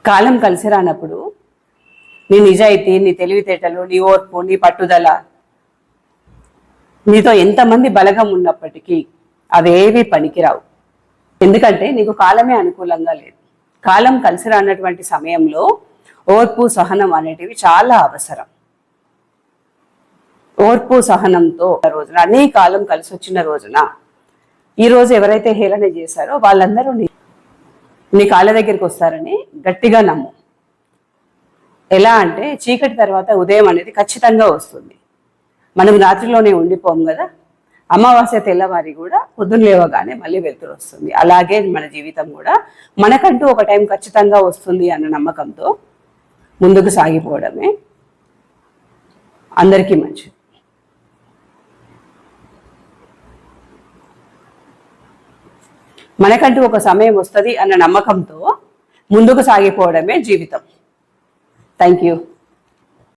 కాలం కలిసి రానప్పుడు నీ నిజాయితీ, నీ తెలివితేటలు, నీ ఓర్పు, నీ పట్టుదల, నీతో ఎంతమంది బలగం ఉన్నప్పటికీ అవేవి పనికిరావు. ఎందుకంటే నీకు కాలమే అనుకూలంగా లేదు. కాలం కలిసి రానటువంటి సమయంలో ఓర్పు, సహనం అనేటివి చాలా అవసరం. ఓర్పు సహనంతో రోజున, నీ కాలం కలిసి వచ్చిన రోజున, ఈ రోజు ఎవరైతే హేళన చేశారో వాళ్ళందరూ నీ కాళ్ళ దగ్గరికి వస్తారని గట్టిగా నమ్ము. ఎలా అంటే చీకటి తర్వాత ఉదయం అనేది ఖచ్చితంగా వస్తుంది. మనం రాత్రిలోనే ఉండిపోం కదా. అమావాస్య తెల్లవారి కూడా పొద్దున్న లేవగానే మళ్ళీ వెలుతురు వస్తుంది. అలాగే మన జీవితం కూడా మనకంటూ ఒక టైం ఖచ్చితంగా వస్తుంది అన్న నమ్మకంతో ముందుకు సాగిపోవడమే అందరికీ మంచిది. మనకంటూ ఒక సమయం వస్తుంది అన్న నమ్మకంతో ముందుకు సాగిపోవడమే జీవితం. Thank you.